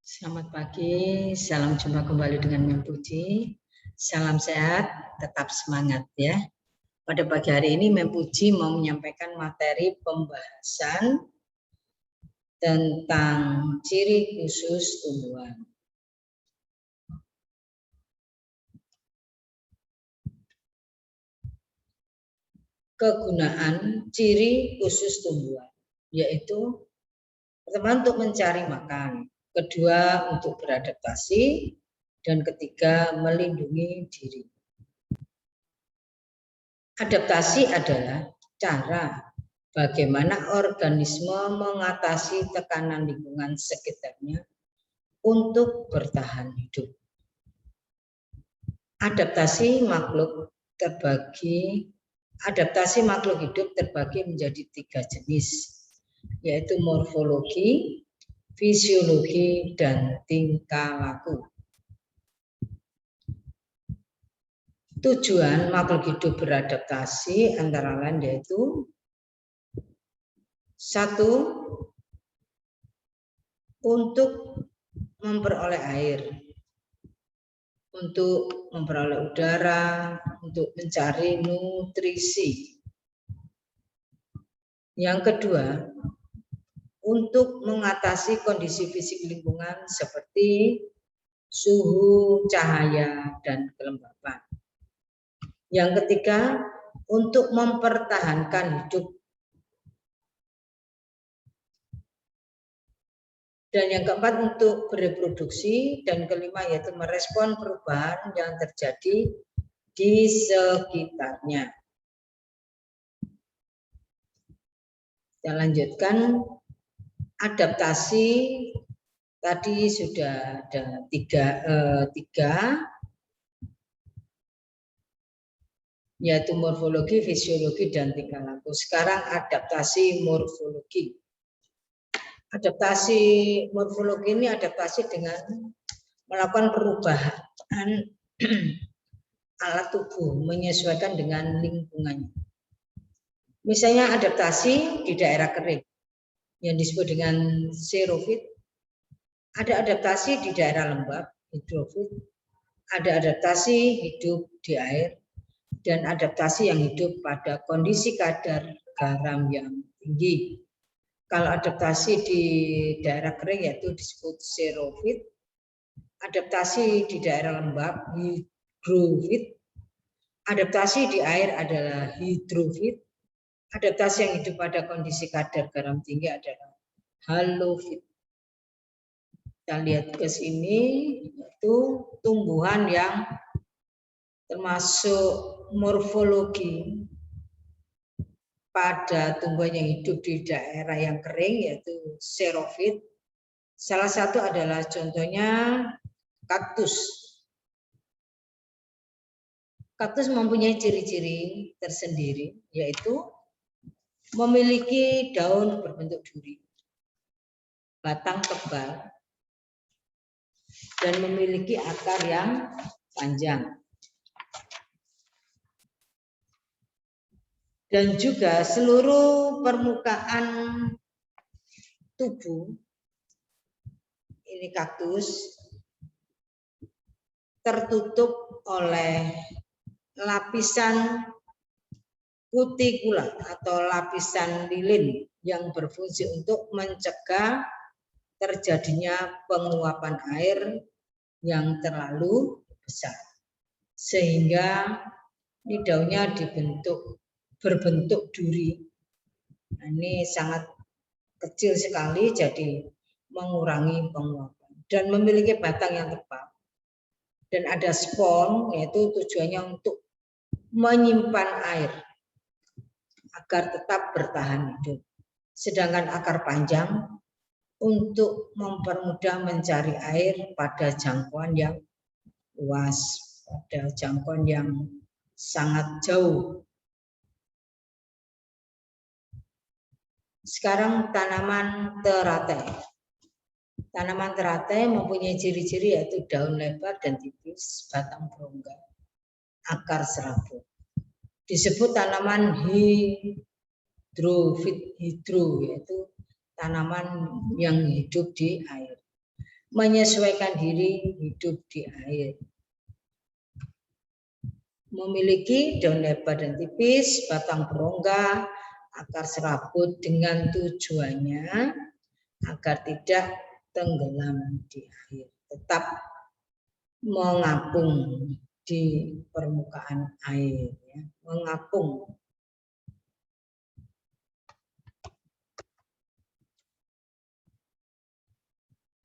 Selamat pagi, salam jumpa kembali dengan Mem Puji. Salam sehat, tetap semangat ya. Pada pagi hari ini Mem Puji mau menyampaikan materi pembahasan tentang ciri khusus tumbuhan. Kegunaan ciri khusus tumbuhan, yaitu pertama untuk mencari makan, kedua untuk beradaptasi, dan ketiga melindungi diri. Adaptasi adalah cara bagaimana organisme mengatasi tekanan lingkungan sekitarnya untuk bertahan hidup. Adaptasi makhluk hidup terbagi menjadi 3 jenis, yaitu morfologi, fisiologi, dan tingkah laku. Tujuan makhluk hidup beradaptasi antara lain yaitu 1. Untuk memperoleh air, untuk memperoleh udara, untuk mencari nutrisi. Yang kedua, untuk mengatasi kondisi fisik lingkungan seperti suhu, cahaya, dan kelembapan. Yang ketiga, untuk mempertahankan hidup. Dan yang keempat, untuk bereproduksi. Dan kelima, yaitu merespon perubahan yang terjadi di sekitarnya. Kita lanjutkan. Adaptasi tadi sudah ada tiga, yaitu morfologi, fisiologi, dan tingkah laku. Sekarang adaptasi morfologi. Adaptasi morfologi ini adaptasi dengan melakukan perubahan alat tubuh menyesuaikan dengan lingkungannya. Misalnya adaptasi di daerah kering yang disebut dengan xerofit, ada adaptasi di daerah lembab, hidrofit, ada adaptasi hidup di air, dan adaptasi yang hidup pada kondisi kadar garam yang tinggi. Kalau adaptasi di daerah kering yaitu disebut xerofit, adaptasi di daerah lembab hidrofit, adaptasi di air adalah hidrofit, adaptasi yang hidup pada kondisi kadar garam tinggi adalah halofit. Kita lihat ke sini, itu tumbuhan yang termasuk morfologi pada tumbuhan yang hidup di daerah yang kering yaitu xerofit. Salah satu adalah contohnya kaktus. Kaktus mempunyai ciri-ciri tersendiri, yaitu memiliki daun berbentuk duri, batang tebal, dan memiliki akar yang panjang. Dan juga seluruh permukaan tubuh ini kaktus tertutup oleh lapisan kutikula atau lapisan lilin yang berfungsi untuk mencegah terjadinya penguapan air yang terlalu besar, sehingga ini daunnya berbentuk duri. Nah, ini sangat kecil sekali, jadi mengurangi penguapan dan memiliki batang yang tebal. Dan ada spon, yaitu tujuannya untuk menyimpan air agar tetap bertahan hidup. Sedangkan akar panjang untuk mempermudah mencari air pada jangkauan yang luas, pada jangkauan yang sangat jauh. Sekarang tanaman teratai. Tanaman teratai mempunyai ciri-ciri yaitu daun lebar dan tipis, batang berongga, akar serabut. Disebut tanaman hidrofit, yaitu tanaman yang hidup di air. menyesuaikan diri hidup di air. Memiliki daun lebar dan tipis, batang berongga, akar serabut dengan tujuannya agar tidak tenggelam di air, tetap mengapung di permukaan air, ya. Mengapung.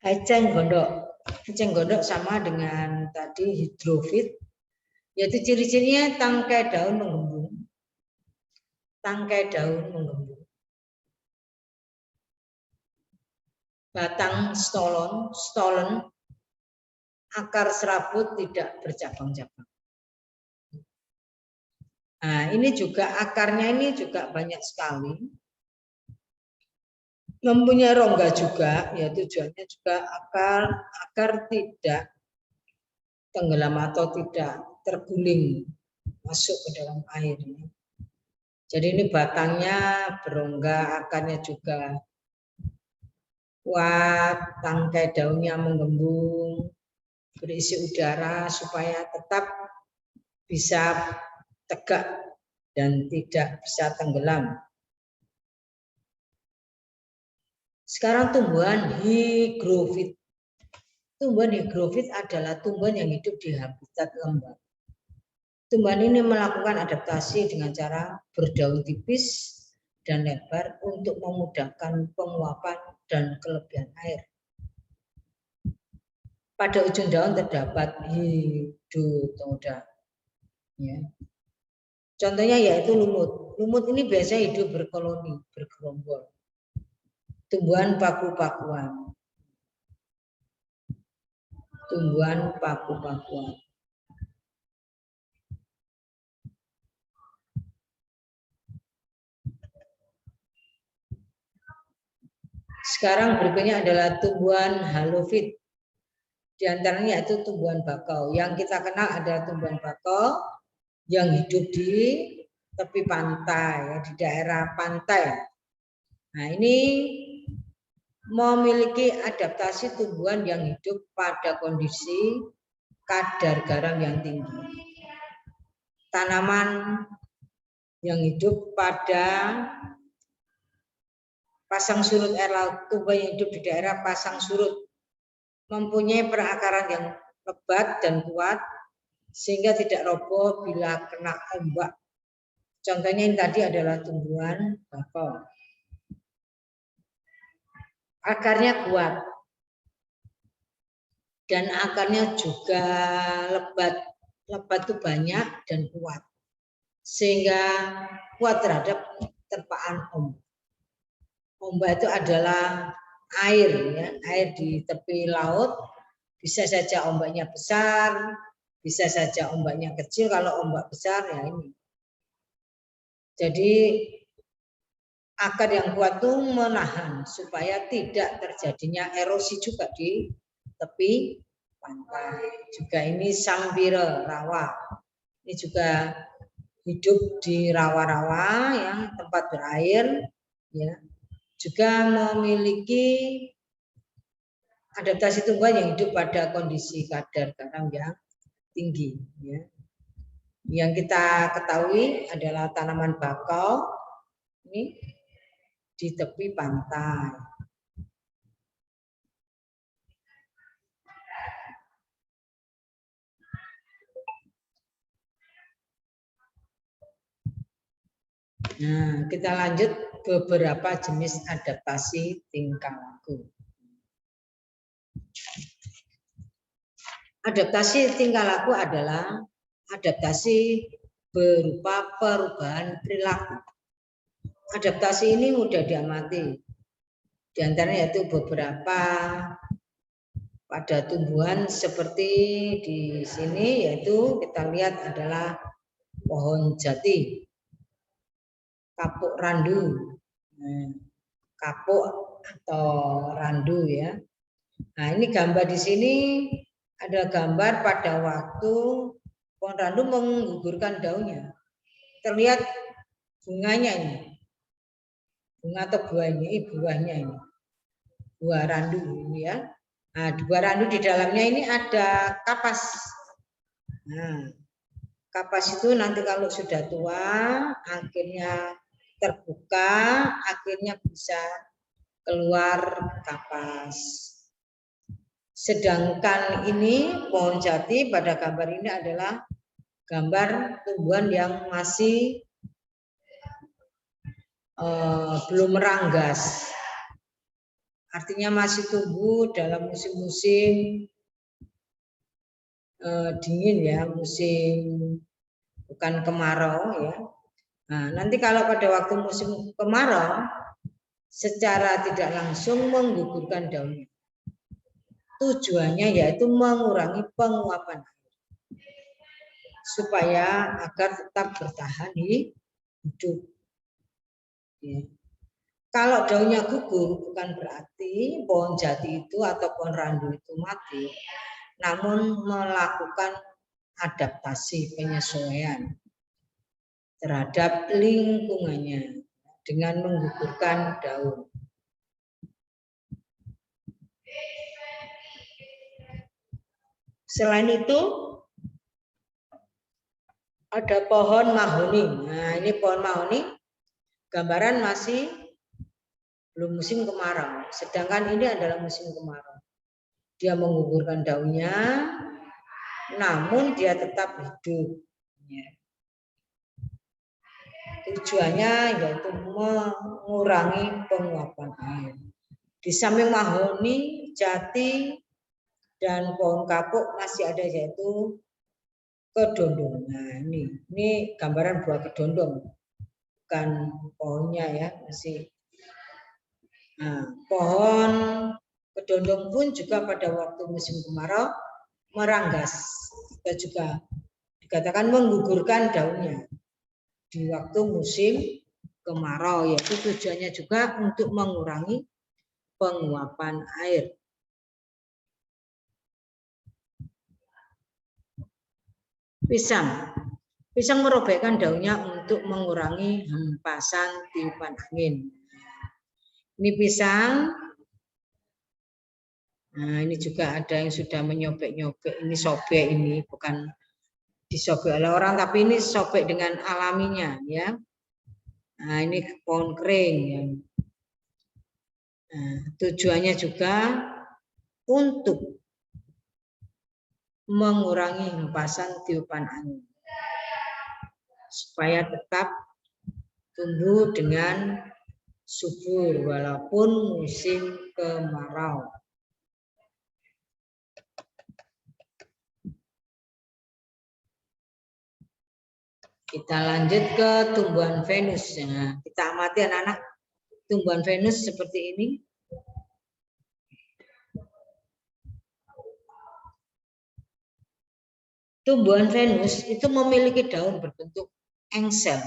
Eceng gondok sama dengan tadi hidrofit, yaitu ciri-cirinya tangkai daun menggembung. Tangkai daun menggembung. Batang stolon, akar serabut tidak bercabang-cabang. Nah, ini juga akarnya ini juga banyak sekali. Mempunyai rongga juga, ya tujuannya juga agar tidak tenggelam atau tidak terguling masuk ke dalam air. Jadi ini batangnya berongga, akarnya juga kuat, tangkai daunnya menggembung, berisi udara supaya tetap bisa tegak dan tidak bisa tenggelam. Sekarang tumbuhan higrofit. Tumbuhan higrofit adalah tumbuhan yang hidup di habitat lembab. Tumbuhan ini melakukan adaptasi dengan cara berdaun tipis dan lebar untuk memudahkan penguapan dan kelebihan air. Pada ujung daun terdapat hidrotoda. Ya. Contohnya yaitu lumut. Lumut ini biasanya hidup berkoloni, bergerombol. Tumbuhan paku-pakuan. Tumbuhan paku-pakuan. Sekarang berikutnya adalah tumbuhan halofit. Di antaranya yaitu tumbuhan bakau. Yang kita kenal adalah tumbuhan bakau yang hidup di tepi pantai, ya, di daerah pantai. Nah, ini memiliki adaptasi tumbuhan yang hidup pada kondisi kadar garam yang tinggi. Tanaman yang hidup pada pasang surut air laut, tumbuhan yang hidup di daerah pasang surut, mempunyai perakaran yang lebat dan kuat sehingga tidak roboh bila kena ombak. Contohnya yang tadi adalah tumbuhan bakau. Akarnya kuat dan akarnya juga lebat itu banyak dan kuat sehingga kuat terhadap terpaan ombak. Ombak itu adalah air, ya, air di tepi laut. Bisa saja ombaknya besar, bisa saja ombaknya kecil. Kalau ombak besar ya ini. Jadi akar yang kuat itu menahan supaya tidak terjadinya erosi juga di tepi pantai. Juga ini sambira rawa. Ini juga hidup di rawa-rawa, ya, tempat berair, ya. Juga memiliki adaptasi tumbuhan yang hidup pada kondisi kadar garam yang tinggi, ya. Yang kita ketahui adalah tanaman bakau ini di tepi pantai. Nah, kita lanjut beberapa jenis adaptasi tingkah laku. Adaptasi tingkah laku adalah adaptasi berupa perubahan perilaku. Adaptasi ini mudah diamati. Di antaranya yaitu beberapa pada tumbuhan seperti di sini, yaitu kita lihat adalah pohon jati, kapuk randu, kapuk atau randu, ya. Nah, ini gambar di sini ada gambar pada waktu pohon randu menggugurkan daunnya. Terlihat bunganya ini, bunga atau buahnya, buahnya ini, buah randu ini, ya. Nah, dua randu di dalamnya ini ada kapas. Nah, kapas itu nanti kalau sudah tua, akhirnya terbuka, akhirnya bisa keluar kapas. Sedangkan ini pohon jati pada gambar ini adalah gambar tumbuhan yang masih belum meranggas. Artinya masih tumbuh dalam musim-musim dingin ya, musim bukan kemarau ya. Nah, nanti kalau pada waktu musim kemarau, secara tidak langsung menggugurkan daunnya. Tujuannya yaitu mengurangi penguapan air, supaya agar tetap bertahan hidup. Ya. Kalau daunnya gugur bukan berarti pohon jati itu atau pohon randu itu mati, namun melakukan adaptasi penyesuaian terhadap lingkungannya dengan menggugurkan daun. Selain itu ada pohon mahoni. Nah, ini pohon mahoni gambaran masih belum musim kemarau, sedangkan ini adalah musim kemarau. Dia menggugurkan daunnya, namun dia tetap hidup. Tujuannya yaitu mengurangi penguapan air. Di samping mahoni, jati, dan pohon kapuk masih ada yaitu kedondong. Nah, ini gambaran buah kedondong, bukan pohonnya ya, masih. Nah, pohon kedondong pun juga pada waktu musim kemarau meranggas, kita juga dikatakan menggugurkan daunnya di waktu musim kemarau, yaitu tujuannya juga untuk mengurangi penguapan air. Pisang merobekkan daunnya untuk mengurangi hempasan tiupan angin. Ini pisang. Nah, ini juga ada yang sudah menyobek-nyobek. Ini sobek, ini bukan disobek oleh orang, tapi ini sobek dengan alaminya, ya. Nah, ini pohon kering. Ya. Nah, tujuannya juga untuk mengurangi hempasan tiupan angin, supaya tetap tumbuh dengan subur walaupun musim kemarau. Kita lanjut ke tumbuhan Venus. Nah, kita amati anak-anak tumbuhan Venus seperti ini. Tumbuhan Venus itu memiliki daun berbentuk engsel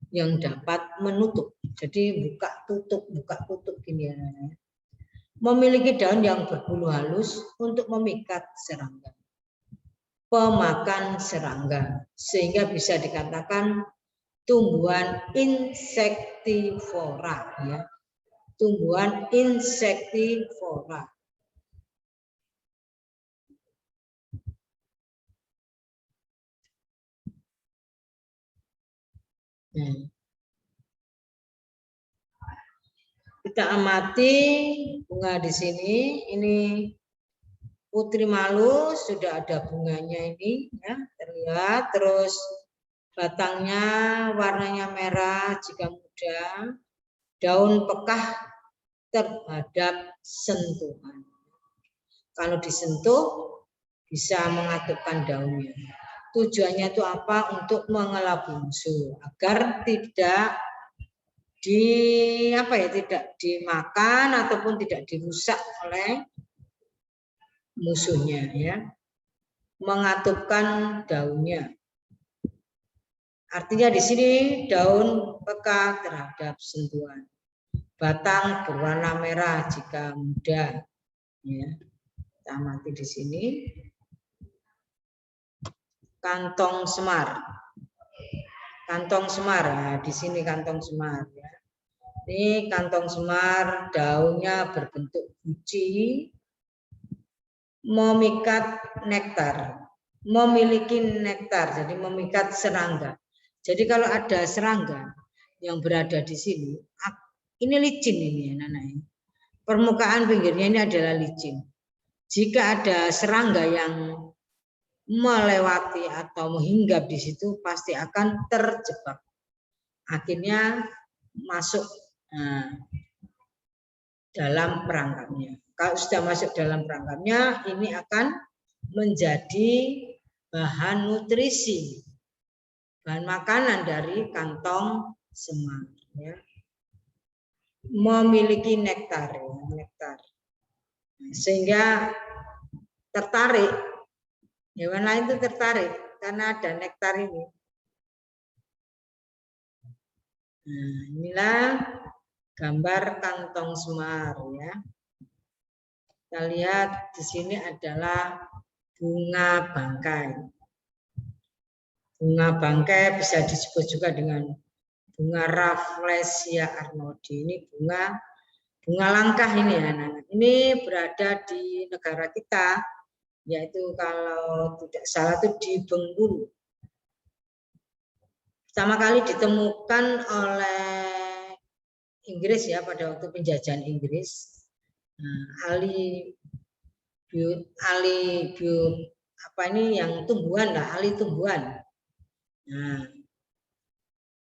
yang dapat menutup. Jadi buka tutup gini ya. Memiliki daun yang berbulu halus untuk memikat serangga, pemakan serangga, sehingga bisa dikatakan tumbuhan insektivora ya. Tumbuhan insektivora. Kita amati bunga di sini. Ini putri malu, sudah ada bunganya ini ya, terlihat. Terus batangnya warnanya merah jika muda, daun pekah terhadap sentuhan. Kalau disentuh bisa mengatupkan daunnya. Tujuannya itu apa? Untuk mengelabui musuh agar tidak tidak dimakan ataupun tidak dirusak oleh musuhnya ya. Mengatupkan daunnya. Artinya di sini daun peka terhadap sentuhan. Batang berwarna merah jika muda. Ya. Kita amati di sini. Kantong semar. Kantong semar. Nah, di sini kantong semar ya. Ini kantong semar, daunnya berbentuk guci. memikat nektar, memiliki nektar, jadi memikat serangga. Jadi kalau ada serangga yang berada di sini, ini licin ini ya anak-anak. Permukaan pinggirnya ini adalah licin. Jika ada serangga yang melewati atau menghinggap di situ, pasti akan terjebak. Akhirnya masuk dalam perangkapnya. Kalau sudah masuk dalam perangkapnya, ini akan menjadi bahan nutrisi, bahan makanan dari kantong semar. Ya. Memiliki nektar, ya, nektar, sehingga tertarik. Hewan lain itu tertarik karena ada nektar ini. Nah, inilah gambar kantong semar ya. Kita lihat di sini adalah bunga bangkai. Bunga bangkai bisa disebut juga dengan bunga Rafflesia arnoldii. Ini bunga langkah ini ya anak-anak. Ini berada di negara kita, yaitu kalau tidak salah itu di Bengkulu. Pertama kali ditemukan oleh Inggris ya pada waktu penjajahan Inggris. Nah, ahli yang tumbuhan lah, ahli tumbuhan. Nah,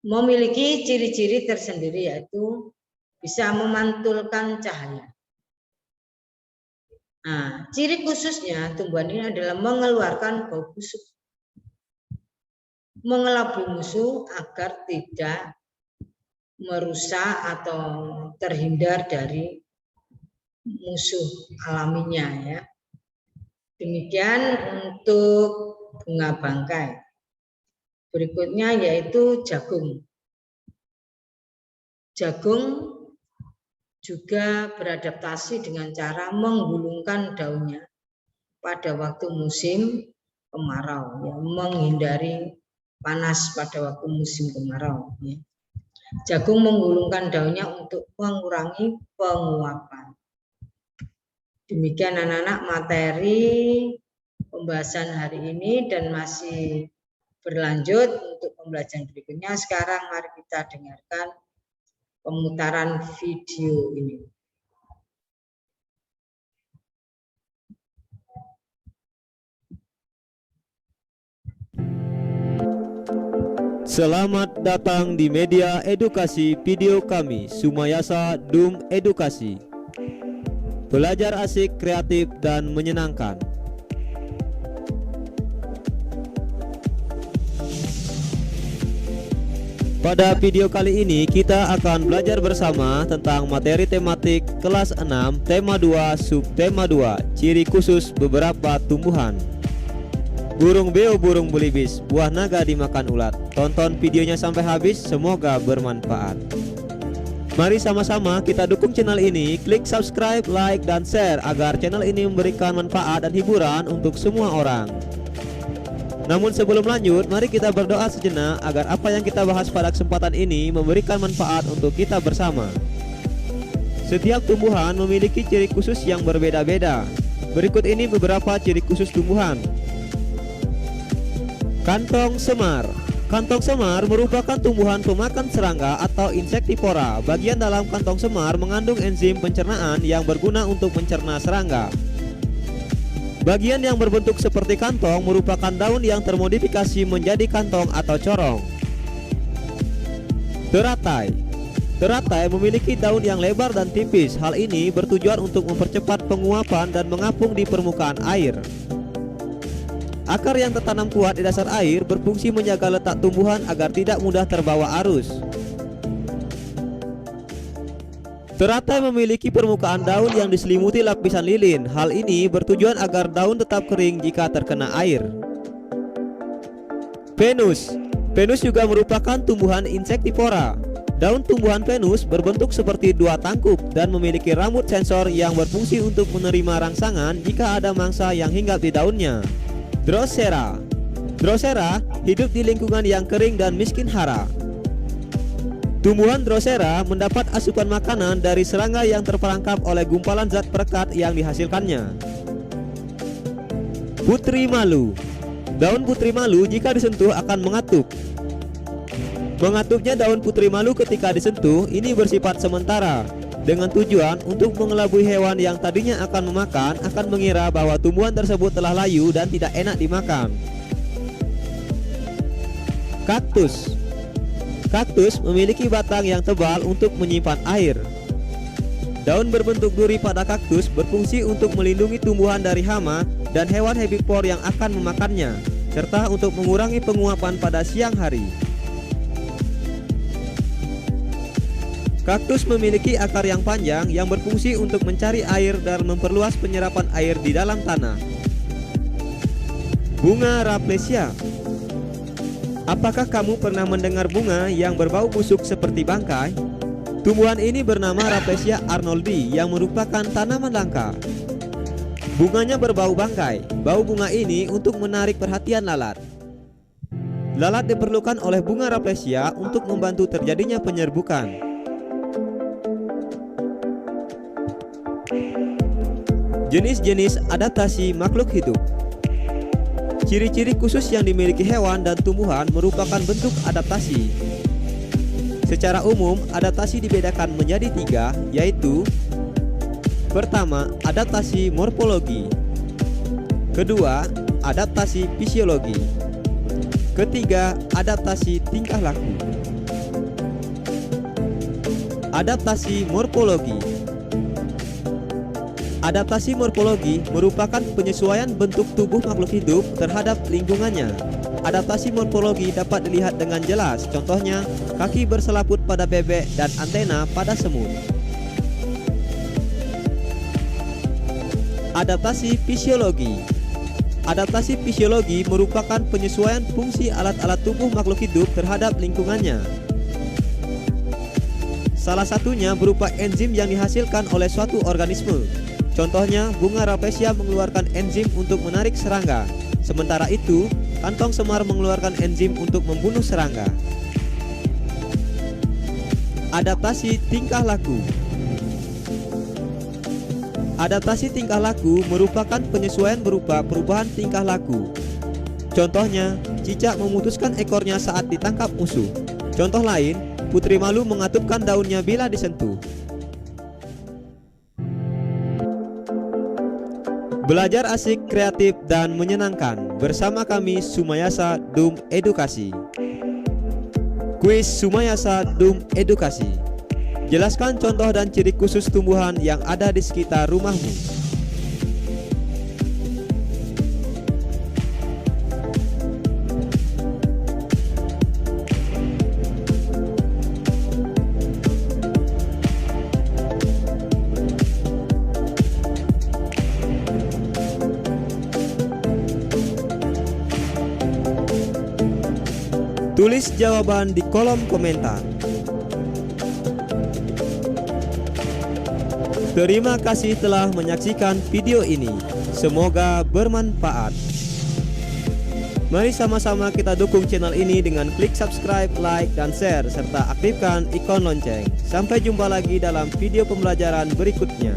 memiliki ciri-ciri tersendiri yaitu bisa memantulkan cahaya. Nah, ciri khususnya tumbuhan ini adalah mengeluarkan bau busuk, mengelabui musuh agar tidak merusak atau terhindar dari musuh alaminya ya. Demikian untuk bunga bangkai. Berikutnya yaitu jagung. Jagung juga beradaptasi dengan cara menggulungkan daunnya pada waktu musim kemarau, ya, menghindari panas pada waktu musim kemarau. Ya. Jagung menggulungkan daunnya untuk mengurangi penguapan. Demikian anak-anak materi pembahasan hari ini dan masih berlanjut untuk pembelajaran berikutnya. Sekarang mari kita dengarkan pemutaran video ini. Selamat datang di media edukasi video kami, Sumayasa Dum Edukasi. Belajar asik, kreatif, dan menyenangkan. Pada video kali ini kita akan belajar bersama tentang materi tematik kelas 6 tema 2 subtema 2 ciri khusus beberapa tumbuhan. Burung beo burung belibis, buah naga dimakan ulat. Tonton videonya sampai habis, semoga bermanfaat. Mari sama-sama kita dukung channel ini, klik subscribe, like, dan share agar channel ini memberikan manfaat dan hiburan untuk semua orang. Namun sebelum lanjut, mari kita berdoa sejenak agar apa yang kita bahas pada kesempatan ini memberikan manfaat untuk kita bersama. Setiap tumbuhan memiliki ciri khusus yang berbeda-beda. Berikut ini beberapa ciri khusus tumbuhan. Kantong semar. Kantong semar merupakan tumbuhan pemakan serangga atau insektivora. Bagian dalam kantong semar mengandung enzim pencernaan yang berguna untuk mencerna serangga. Bagian yang berbentuk seperti kantong merupakan daun yang termodifikasi menjadi kantong atau corong. Teratai. Teratai memiliki daun yang lebar dan tipis. Hal ini bertujuan untuk mempercepat penguapan dan mengapung di permukaan air. Akar yang tertanam kuat di dasar air berfungsi menjaga letak tumbuhan agar tidak mudah terbawa arus. Teratai memiliki permukaan daun yang diselimuti lapisan lilin. Hal ini bertujuan agar daun tetap kering jika terkena air. Venus. Venus juga merupakan tumbuhan insektivora. Daun tumbuhan Venus berbentuk seperti dua tangkup dan memiliki rambut sensor yang berfungsi untuk menerima rangsangan jika ada mangsa yang hinggap di daunnya. Drosera. Drosera hidup di lingkungan yang kering dan miskin hara. Tumbuhan Drosera mendapat asupan makanan dari serangga yang terperangkap oleh gumpalan zat perekat yang dihasilkannya. Putri malu. Daun putri malu jika disentuh akan mengatup. Mengatupnya daun putri malu ketika disentuh ini bersifat sementara, dengan tujuan untuk mengelabui hewan yang tadinya akan memakan akan mengira bahwa tumbuhan tersebut telah layu dan tidak enak dimakan. Kaktus. Kaktus memiliki batang yang tebal untuk menyimpan air. Daun berbentuk duri pada kaktus berfungsi untuk melindungi tumbuhan dari hama dan hewan herbivor yang akan memakannya, serta untuk mengurangi penguapan pada siang hari. Kaktus memiliki akar yang panjang yang berfungsi untuk mencari air dan memperluas penyerapan air di dalam tanah. Bunga Rafflesia. Apakah kamu pernah mendengar bunga yang berbau busuk seperti bangkai? Tumbuhan ini bernama Rafflesia arnoldi yang merupakan tanaman langka. Bunganya berbau bangkai. Bau bunga ini untuk menarik perhatian lalat. Lalat diperlukan oleh bunga Rafflesia untuk membantu terjadinya penyerbukan. Jenis-jenis adaptasi makhluk hidup. Ciri-ciri khusus yang dimiliki hewan dan tumbuhan merupakan bentuk adaptasi. Secara umum, adaptasi dibedakan menjadi 3, yaitu: pertama, adaptasi morfologi. Kedua, adaptasi fisiologi. Ketiga, adaptasi tingkah laku. Adaptasi morfologi. Adaptasi morfologi merupakan penyesuaian bentuk tubuh makhluk hidup terhadap lingkungannya. Adaptasi morfologi dapat dilihat dengan jelas, contohnya kaki berselaput pada bebek dan antena pada semut. Adaptasi fisiologi. Adaptasi fisiologi merupakan penyesuaian fungsi alat-alat tubuh makhluk hidup terhadap lingkungannya. Salah satunya berupa enzim yang dihasilkan oleh suatu organisme. Contohnya, bunga Rafflesia mengeluarkan enzim untuk menarik serangga. Sementara itu, kantong semar mengeluarkan enzim untuk membunuh serangga. Adaptasi tingkah laku. Adaptasi tingkah laku merupakan penyesuaian berupa perubahan tingkah laku. Contohnya, cicak memutuskan ekornya saat ditangkap musuh. Contoh lain, putri malu mengatupkan daunnya bila disentuh. Belajar asik, kreatif, dan menyenangkan bersama kami Sumayasa Dum Edukasi. Kuis Sumayasa Dum Edukasi. Jelaskan contoh dan ciri khusus tumbuhan yang ada di sekitar rumahmu. Tulis jawaban di kolom komentar. Terima kasih telah menyaksikan video ini. Semoga bermanfaat. Mari sama-sama kita dukung channel ini dengan klik subscribe, like, dan share, serta aktifkan ikon lonceng. Sampai jumpa lagi dalam video pembelajaran berikutnya.